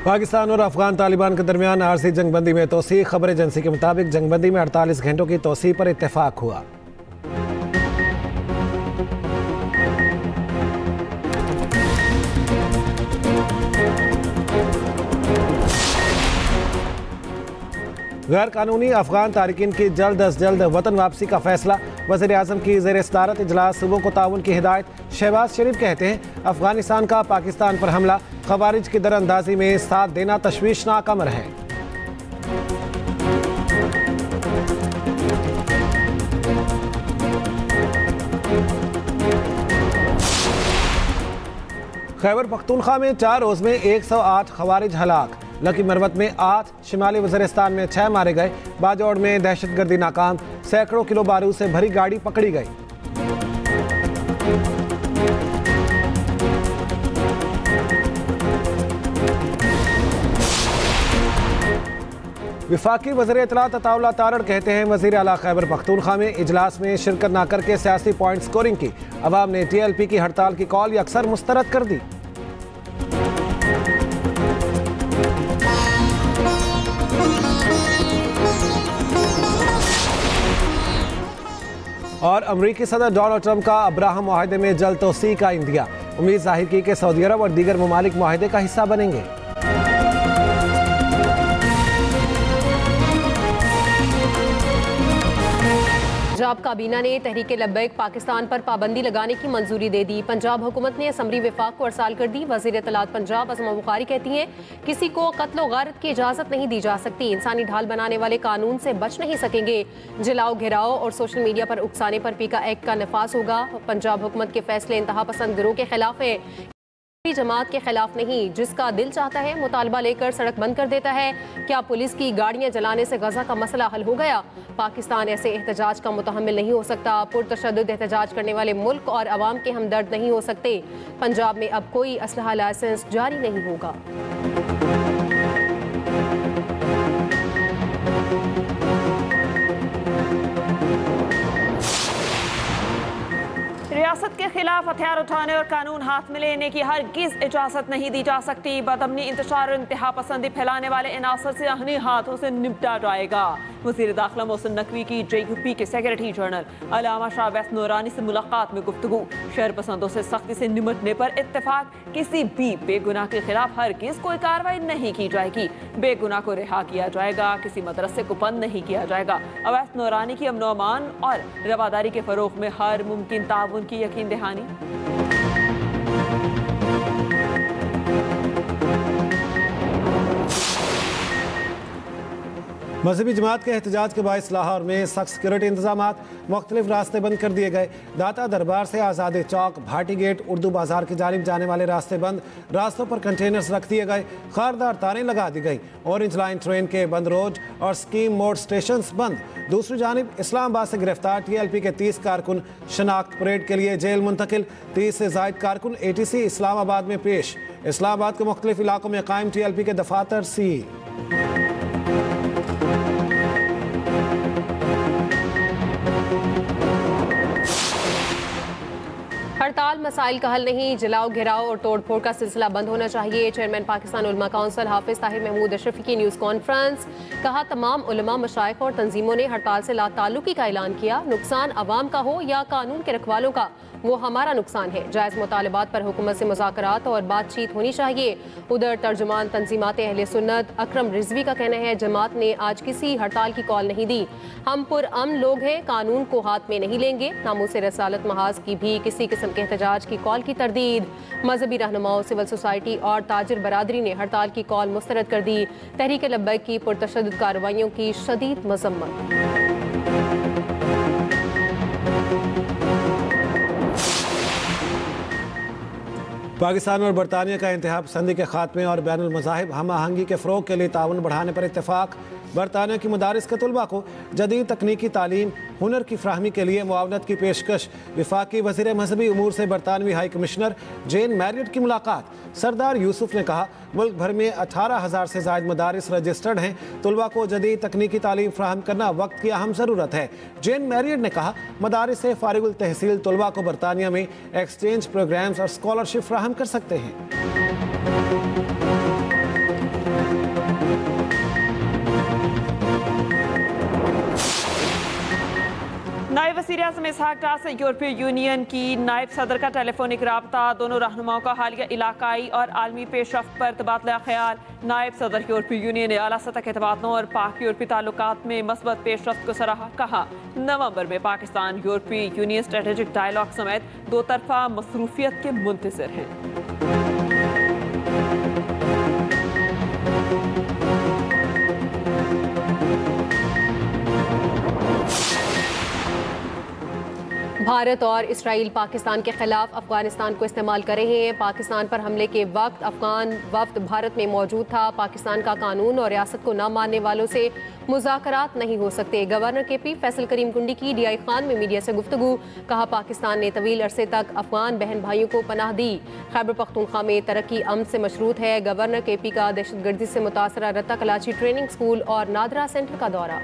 पाकिस्तान और अफगान तालिबान के दरमियान आरजी जंगबंदी में तोसी। खबर एजेंसी के मुताबिक जंगबंदी में 48 घंटों की तोसी पर इत्तेफाक हुआ। गैर कानूनी अफगान तारिकीन की जल्द अज जल्द वतन वापसी का फैसला। वज़ीर आज़म की ज़ेर सदारत इजलास सूबों को ताउन की हिदायत। शहबाज शरीफ कहते हैं अफगानिस्तान का पाकिस्तान पर हमला खवारिज की दरअंदाजी में साथ देना तशवीशनाक अमर है। खैबर पख्तूनख्वा में 4 रोज में 108 खवारिज हलाक। लकी मरवत में 8, शिमाली वज़ीरिस्तान में 6 मारे गए। बाजौड़ में दहशतगर्दी नाकाम, सैकड़ों किलो बारूद से भरी गाड़ी पकड़ी गई। विफाकी वज़ीर इत्तलात अताउल्लाह तारड़ कहते हैं वज़ीर आला खैबर पख्तूनख्वा में इजलास में शिरकत न करके सियासी पॉइंट स्कोरिंग की। अवाम ने TLP की हड़ताल की कॉल अक्सर मुस्तरद कर दी। और अमरीकी सदर डोनाल्ड ट्रंप का अब्राहम मुआहदे में जल्द तोसी का इंदिया। उम्मीद जाहिर की कि सऊदी अरब और दीगर ममालिक मुआहदे का हिस्सा बनेंगे। पंजाब काबीना ने तहरीके लब्बैक पाकिस्तान पर पाबंदी लगाने की मंजूरी दे दी। पंजाब हुकूमत ने असम्बली विफाक को अरसाल कर दी। वज़ीर इत्तलात पंजाब असमा बुखारी कहती हैं किसी को कत्ल व गारत की इजाज़त नहीं दी जा सकती। इंसानी ढाल बनाने वाले कानून से बच नहीं सकेंगे। जलाओ, घेराव और सोशल मीडिया पर उकसाने पर पीका एक्ट का नफाज होगा। पंजाब हुकूमत के फैसले इंतहा पसंद गिरोह के खिलाफ है, जमात के खिलाफ नहीं। जिसका दिल चाहता है मुतालबा लेकर सड़क बंद कर देता है। क्या पुलिस की गाड़ियां जलाने से गजा का मसला हल हो गया? पाकिस्तान ऐसे एहतजाज का मुतहम्मिल नहीं हो सकता। पुरतशद्दुद एहतजाज करने वाले मुल्क और अवाम के हमदर्द नहीं हो सकते। पंजाब में अब कोई असलहा लाइसेंस जारी नहीं होगा। रियासत के खिलाफ हथियार उठाने और कानून हाथ में लेने की हरगिज इजाजत नहीं दी जा सकती। बदअमनी, इंतशार और इंतहा पसंदी फैलाने वाले इनासर से अहनी हाथों से निपटा जाएगा। वज़ीर दाखिला मोहसिन नकवी की JUP के सेक्रेटरी जनरल अल्लामा शाह वैस नूरानी से मुलाकात में गुफ्तगू। शहर पसंदों से सख्ती से निमटने पर इत्तेफाक। किसी भी बेगुनाह के खिलाफ हरगिज कोई कार्रवाई नहीं की जाएगी। बेगुनाह को रिहा किया जाएगा। किसी मदरसे को बंद नहीं किया जाएगा। अवैस नूरानी की अमन अमान और रवादारी के फरोग में हर मुमकिन ताउन की यकीन दहानी। मजहबी जमात के एहतजाज के बायस लाहौर में सख्त सिक्योरिटी इंतजाम, मुख्तलिफ रास्ते बंद कर दिए गए। दाता दरबार से आज़ादी चौक, भाटी गेट, उर्दू बाजार की जानिब जाने वाले रास्ते बंद। रास्तों पर कंटेनर्स रख दिए गए। खारदार तारें लगा दी गई। ऑरेंज लाइन ट्रेन के बंद रोड और स्कीम मोड स्टेशन बंद। दूसरी जानिब इस्लामाबाद से गिरफ्तार TLP के 30 कारकुन शनाख्त परेड के लिए जेल मुंतकिल। 30 से जायद कारकुन ATC इस्लामाबाद में पेश। इस्लामाबाद के मुख्तलिफ इलाकों में कायम TLP के दफातर सील। हड़ताल मसाइल का हल नहीं। जलाओ, घेराव और तोड़फोड़ का सिलसिला बंद होना चाहिए। चेयरमैन पाकिस्तान उलमा काउंसिल हाफिज ताहिर महमूद अशरफी की न्यूज़ कॉन्फ्रेंस। कहा तमाम उलमा, मशाइख और तंजीमों ने हड़ताल से लाताल्लुकी का ऐलान किया। नुकसान अवाम का हो या कानून के रखवालों का, वो हमारा नुकसान है। जायज़ मुतालबात पर हुकूमत से मुज़ाकरात और बातचीत होनी चाहिए। उधर तर्जुमान तंजीमात अहले सुन्नत अकरम रिजवी का कहना है जमात ने आज किसी हड़ताल की कॉल नहीं दी। हम पुरअमन लोग हैं, कानून को हाथ में नहीं लेंगे। नामूस रसालत महाज की भी किसी किस्म के एहतजाज की कॉल की तरदीद। मजहबी रहनुमाओं, सिविल सोसाइटी और ताजिर बरादरी ने हड़ताल की कॉल मुस्तरद कर दी। तहरीक लब्बैक की पुरतशद्दुद कार्रवाइयों की शदीद मजम्मत। पाकिस्तान और बरतानिया का इंतहा पसंदी के खात्मे और बैनुल मज़ाहिब हम आहंगी के फ़रोग के लिए ताउन बढ़ाने पर इत्तेफाक। बरतानिया की मदारिस के तलबा को जदीद तकनीकी तालीम, हुनर की फ्राहमी के लिए मुआवनत की पेशकश। विफाकी वज़ीर मजहबी उमूर से बरतानवी हाई कमिश्नर जेन मैरियट की मुलाकात। सरदार यूसुफ ने कहा मुल्क भर में 18,000 से ज़ायद मदारिस रजिस्टर्ड हैं। तलबा को जदीद तकनीकी तालीम फ्राहम करना वक्त की अहम ज़रूरत है। जेन मैरियट ने कहा मदारिस से फारिगुल तहसील तलबा को बरतानिया में एक्सचेंज प्रोग्राम्स और स्कॉलरशिप फ्राहम कर सकते हैं। नायब वज़ीर-ए-आज़म इसहाक डार से यूरोपीय यूनियन की नायब सदर का टेलीफोनिक राब्ता। दोनों रहनुमाओं का हालिया इलाकाई और आलमी पेशरफ्त पर तबादला ख्याल। नायब सदर यूरोपीय यूनियन ने आला सतह के तबादलों और पाक यूरोपीय ताल्लुकात में मस्बत पेशरफ्त को सराहा। कहा नवंबर में पाकिस्तान यूरोपीय यूनियन स्ट्रेटेजिक डायलॉग समेत दो तरफा मसरूफियत के मुंतज़िर हैं। भारत और इसराइल पाकिस्तान के खिलाफ अफगानिस्तान को इस्तेमाल कर रहे हैं। पाकिस्तान पर हमले के वक्त अफगान वफ्द भारत में मौजूद था। पाकिस्तान का कानून और रियासत को न मानने वालों से मुज़ाकरात नहीं हो सकते। गवर्नर KP फैसल करीम कुंडी की DI खान में मीडिया से गुफ्तगू। कहा पाकिस्तान ने तवील अरसे तक अफगान बहन भाइयों को पनाह दी। खैबर पख्तूनख्वा में तरक्की अमन से मशरूत है। गवर्नर KP का दहशतगर्दी से मुतासरा रत्ता कलाची ट्रेनिंग स्कूल और नादरा सेंटर का दौरा।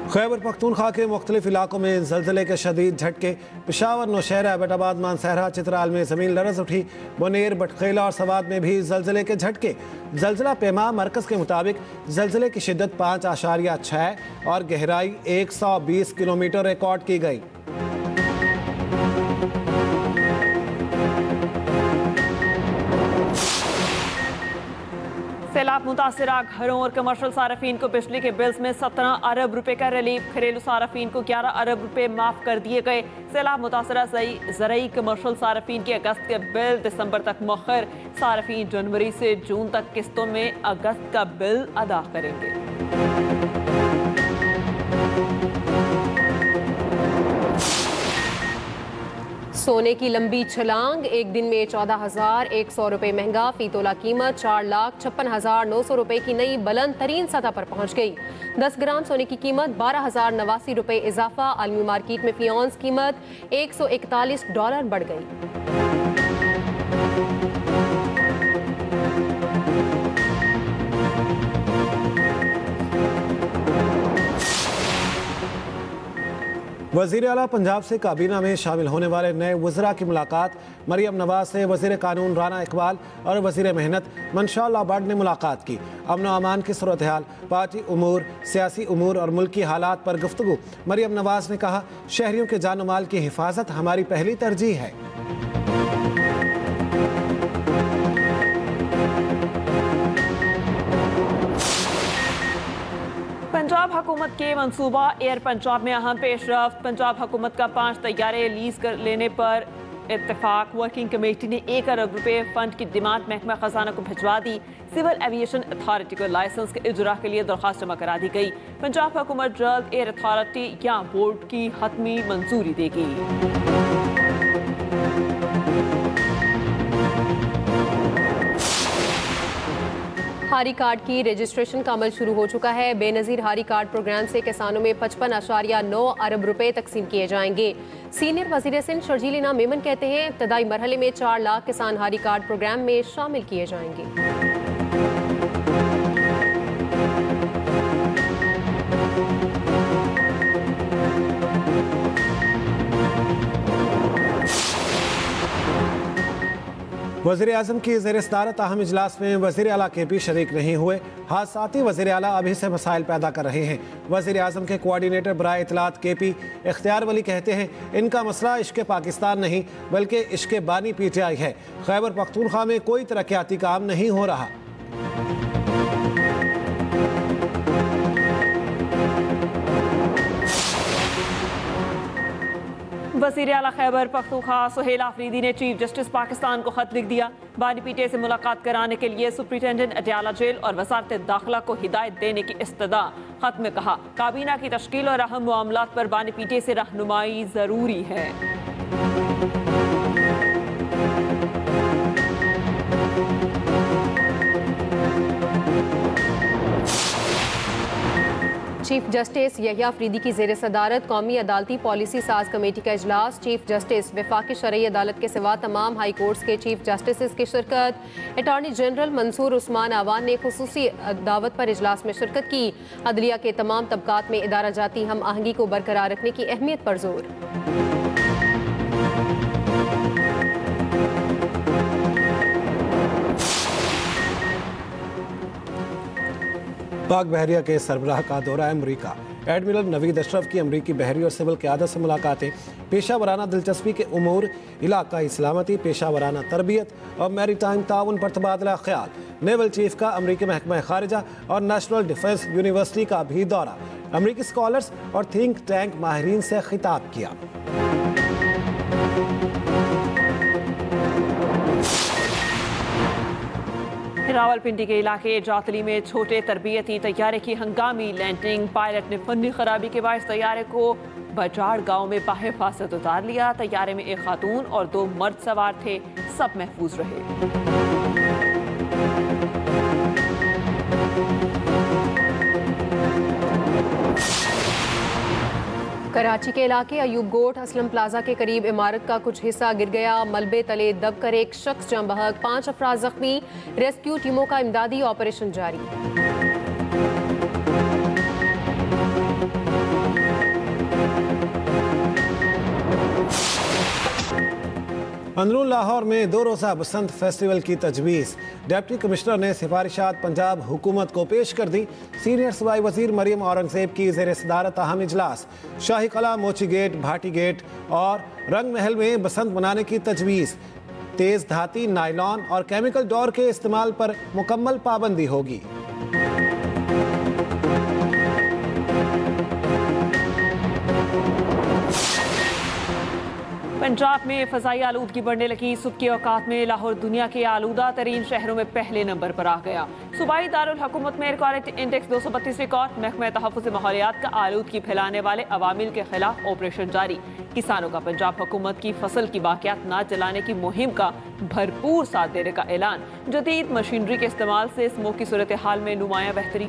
खैबर पख्तूनख्वा के मुख्तलिफ इलाकों में जल्जले के शदीद झटके। पेशावर, नौशहरा, एबटाबाद, मानसहरा, चित्राल में ज़मीन लरज़ उठी। बुनेर, बटखेला और सवात में भी जल्जले के झटके। जल्जला पैमा मरकज़ के मुताबिक जल्जले की शिद्दत 5.6 और गहराई 120 किलोमीटर रिकॉर्ड की गई। सैलाब मुतासरा घरों और कमर्शल सार्फिन को बिजली के बिल्स में 17 अरब रुपए का रिलीफ। घरेलू सार्फिन को 11 अरब रुपए माफ कर दिए गए। सैलाब मुतासरा ज़रई कमर्शल सार्फिन के अगस्त के बिल दिसंबर तक मौखर। सार्फिन जनवरी से जून तक किस्तों में अगस्त का बिल अदा करेंगे। सोने की लंबी छलांग, एक दिन में 14,100 रुपये महंगा। फी तोला कीमत 4,56,900 रुपये की नई बुलंद तरीन सतह पर पहुंच गई। 10 ग्राम सोने की कीमत 12,089 रुपये इजाफा। आलमी मार्केट में फी औंस कीमत $141 बढ़ गई। वज़ीर आला पंजाब से काबीना में शामिल होने वाले नए वज़रा की मुलाकात। मरियम नवाज से वज़ीर कानून राना इकबाल और वज़ीर मेहनत मनशाअल्लाह बट ने मुलाकात की। अमन अमान की सूरत हाल, पार्टी उमूर, सियासी उमूर और मुल्की हालात पर गुफ्तगू। मरियम नवाज ने कहा शहरियों के जान माल की हिफाजत हमारी पहली तरजीह है। पंजाब हुकूमत के मंसूबा एयर पंजाब में अहम पेशरफ्त। पंजाब हुकूमत का 5 तैयारे लीज कर लेने पर इत्तेफाक। वर्किंग कमेटी ने 1 अरब रुपए फंड की डिमांड महकमा खजाना को भिजवा दी। सिविल एविएशन अथॉरिटी को लाइसेंस के इजरा के लिए दरख्वास्त जमा करा दी गई। पंजाब हुकूमत जल्द एयर अथॉरिटी या बोर्ड की हतमी मंजूरी देगी। हारी कार्ड की रजिस्ट्रेशन का अमल शुरू हो चुका है। बेनज़ीर हारी कार्ड प्रोग्राम से किसानों में 55.9 अरब रुपए तकसीम किए जाएंगे। सीनियर वज़ीर सिंध शर्जील इनाम मेमन कहते हैं इब्तदाई मरहले में 4 लाख किसान हारी कार्ड प्रोग्राम में शामिल किए जाएंगे। वज़ीर आज़म की ज़ेर सदारत अहम इजलास में वज़ीर आला KP शरीक नहीं हुए। हादसाती वज़ीर आला अभी से मसाइल पैदा कर रहे हैं। वज़ीर आज़म के कोऑर्डिनेटर बराए इत्तलात KP इख्तियार वली कहते हैं इनका मसला इश्क़ पाकिस्तान नहीं बल्कि इश्क़ बानी PTI है। खैबर पख्तूनख्वा में कोई तरक्याती काम नहीं हो रहा। वज़ीर आला खैबर पख्तूनख्वा सुहेल आफरीदी ने चीफ जस्टिस पाकिस्तान को खत लिख दिया। बानी PTI से मुलाकात कराने के लिए सुप्रिटेंडेंट अडयाला जेल और वजारत दाखिला को हिदायत देने की इस्तदा। खत में कहा काबीना की तश्कील और अहम मामलात पर बानी PTI से रहनुमाई ज़रूरी है। चीफ जस्टिस यहिया अफरीदी की ज़ेर सदारत कौमी अदालती पॉलिसी साज कमेटी का इजलास। चीफ जस्टिस वफाकी शरई अदालत के सिवा तमाम हाई कोर्ट्स के चीफ जस्टिस की शिरकत। अटॉर्नी जनरल मंसूर उस्मान आवान ने खुसूसी दावत पर इजलास में शिरकत की। अदलिया के तमाम तबकात में इदारा जाती हम आहंगी को बरकरार रखने की अहमियत पर जोर। पाक बहरिया के सरबराह का दौरा अमरीका। एडमिरल नवीद अशरफ की अमरीकी बहरी और सिविल क़यादत से मुलाकातें। पेशा वराना दिलचस्पी के उमूर, इलाकाई सलामती, पेशा वराना तरबियत और मैरीटाइम ताउन पर तबादला ख्याल। नेवल चीफ का अमरीकी महकमा खारिजा और नेशनल डिफेंस यूनिवर्सिटी का भी दौरा। अमरीकी स्कॉलर्स और थिंक टैंक माहिरीन से खिताब किया। रावलपिंडी के इलाके जातली में छोटे तरबियती तैयारे की हंगामी लैंडिंग। पायलट ने फनी खराबी के बायस तैयारे को बजाड़ गांव में बाहिफाजत उतार लिया। तैयारे में एक खातून और 2 मर्द सवार थे, सब महफूज रहे। कराची के इलाके अयूब गोट असलम प्लाजा के करीब इमारत का कुछ हिस्सा गिर गया। मलबे तले दबकर एक शख्स जम बहक, 5 अफराद जख्मी। रेस्क्यू टीमों का इमदादी ऑपरेशन जारी। अंदरून लाहौर में 2 रोज़ा बसंत फेस्टिवल की तजवीज़। डिप्टी कमिश्नर ने सिफारिशात पंजाब हुकूमत को पेश कर दी। सीनियर सूबाई वज़ीर मरियम औरंगज़ेब की ज़ेर सदारत अहम इजलास। शाही कला, मोची गेट, भाटी गेट और रंग महल में बसंत मनाने की तजवीज़। तेज़ धाती, नायलॉन और केमिकल डोर के इस्तेमाल पर मुकम्मल पाबंदी होगी। पंजाब में फ़ज़ाई आलूदगी बढ़ने लगी। सुबह के औकात में लाहौर दुनिया के आलूदा तरीन शहरों में पहले नंबर पर आ गया। सूबाई दारुल हुकूमत में एयर क्वालिटी इंडेक्स 232 रिकॉर्ड। महकमा तहफ़्फ़ुज़ माहौलियात का आलूदगी फैलाने वाले अवामिल के खिलाफ ऑपरेशन जारी। किसानों का पंजाब हुकूमत की फसल की बाक़ियात न जलाने की मुहिम का भरपूर साथ देने का ऐलान। जदीद मशीनरी के इस्तेमाल से स्मोक की सूरत हाल में नुमाया बेहतरी।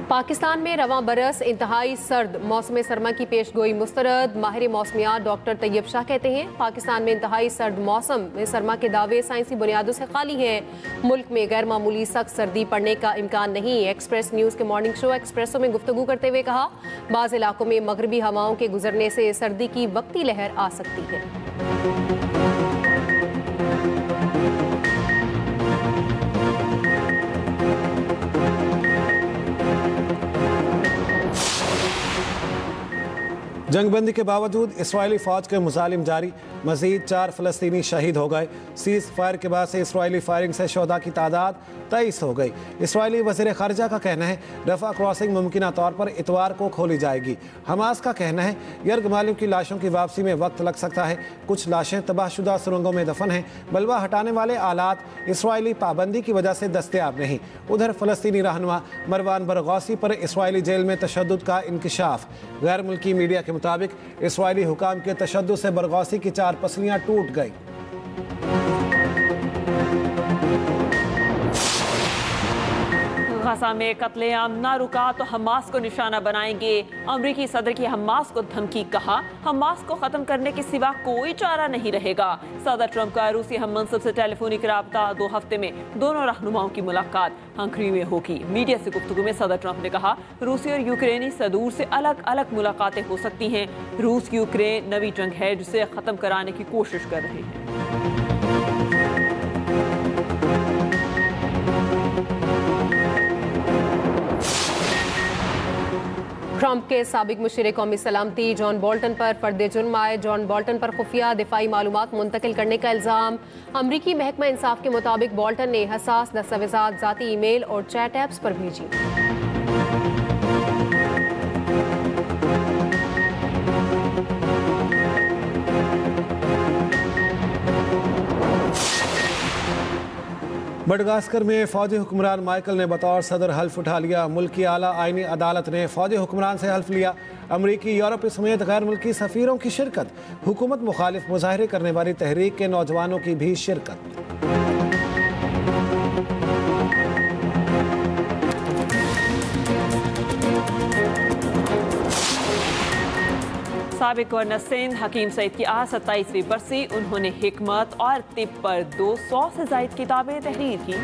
पाकिस्तान में रवां बरस इंतहाई सर्द मौसम सरमा की पेशगोई मुस्तरद। माहिर मौसमियात डॉक्टर तैयब शाह कहते हैं पाकिस्तान में इंतहाई सर्द मौसम में सरमा के दावे साइंसी बुनियादों से खाली हैं। मुल्क में गैर मामूली सख्त सर्दी पड़ने का इम्कान नहीं। एक्सप्रेस न्यूज़ के मॉर्निंग शो एक्सप्रेसो में गुफ्तगू करते हुए कहा, बाज़ इलाकों में मगरबी हवाओं के गुजरने से सर्दी की वक्ती लहर आ सकती है। जंगबंदी के बावजूद इसराइली फ़ौज के मुजालिम जारी। मज़ीद 4 फ़लस्तीनी शहीद हो गए। सीज़ फायर के बाद से इसराइली फायरिंग से शोधा की तादाद 23 हो गई। इसराइली वज़ीर ख़ारिजा का कहना है रफ़ा क्रॉसिंग मुमकिन तौर पर इतवार को खोली जाएगी। हमास का कहना है यरगमालियों की लाशों की वापसी में वक्त लग सकता है। कुछ लाशें तबाहशुदा सुरंगों में दफन हैं। बलवा हटाने वाले आलात इसराइली पाबंदी की वजह से दस्तयाब नहीं। उधर फ़लस्तीनी रहनुमा मरवान बरगौसी पर इसराइली जेल में तशद्दुद का इंकिशाफ। गैर मुल्की मीडिया के मुताबिक इसराइली हुकाम के तशद्दुद से बरगौसी की 4 पसलियां टूट गई। गजा में कत्लेआम ना रुका तो हमास को निशाना बनाएंगे। अमरीकी सदर की हमास को धमकी। कहा, हमास को खत्म करने के सिवा कोई चारा नहीं रहेगा। सदर ट्रंप का रूसी हम मनसब से टेलीफोनिक राब्ता। 2 हफ्ते में दोनों रहनुमाओं की मुलाकात हंगरी में होगी। मीडिया से गुफ्तगू में सदर ट्रंप ने कहा, रूसी और यूक्रेनी सदूर से अलग अलग मुलाकातें हो सकती हैं। रूस यूक्रेन नवी जंग है जिसे खत्म कराने की कोशिश कर रहे हैं। ट्रंप के साबिक मुशीर कौमी सलामती जॉन बोल्टन पर फर्द जुर्म आए। जॉन बोल्टन पर खुफिया दिफाई मालूमात मुंतकिल करने का इल्ज़ाम। अमरीकी महकमा इंसाफ के मुताबिक बोल्टन ने हसास दस्तावेज़ात ज़ाती ईमेल और चैट ऐप्स पर भेजी। मडगास्कर में फौजी हुक्मरान माइकल ने बतौर सदर हल्फ उठा लिया। मुल्क की आला आईनी अदालत ने फौजी हुक्मरान से हल्फ लिया। अमरीकी, यूरोपीय समेत गैर मुल्की सफ़ीरों की शिरकत। हुकूमत मुखालिफ मुजाहरे करने वाली तहरीक के नौजवानों की भी शिरकत। साबिक गवर्नर सिंध हकीम सईद की आज 27वीं बरसी। उन्होंने हिकमत और तिब पर 200 से ज़ायद किताबें तहरीर की।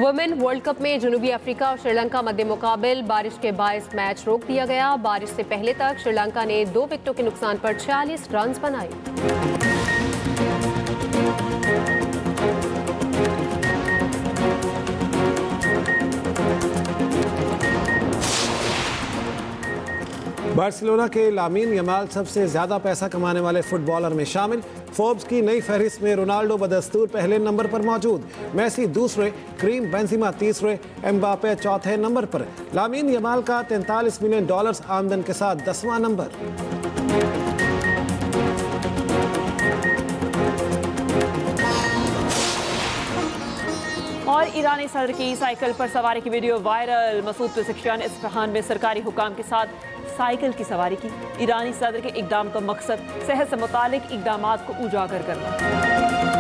वुमेन वर्ल्ड कप में जनूबी अफ्रीका और श्रीलंका मध्य मुकाबिल बारिश के बायस मैच रोक दिया गया। बारिश से पहले तक श्रीलंका ने 2 विकेटों के नुकसान पर 46 रन बनाए। बार्सिलोना के लामीन यमाल सबसे ज्यादा पैसा कमाने वाले फुटबॉलर में शामिल। फोर्ब्स की नई फहरिस्त में रोनाल्डो बदस्तूर पहले नंबर पर मौजूद, मेसी दूसरे, करीम बेंजेमा तीसरे, एम्बापे चौथे नंबर पर। लामीन यमाल का $43 मिलियन आमदन के साथ 10वां नंबर। और ईरानी सदर की साइकिल पर सवारी की video viral. Masoud Pezeshkian Isfahan में सरकारी हुकाम के साथ साइकिल की सवारी की। ईरानी सदर के इकदाम का मकसद सेहत से मुतालिक इकदामात को उजागर करना।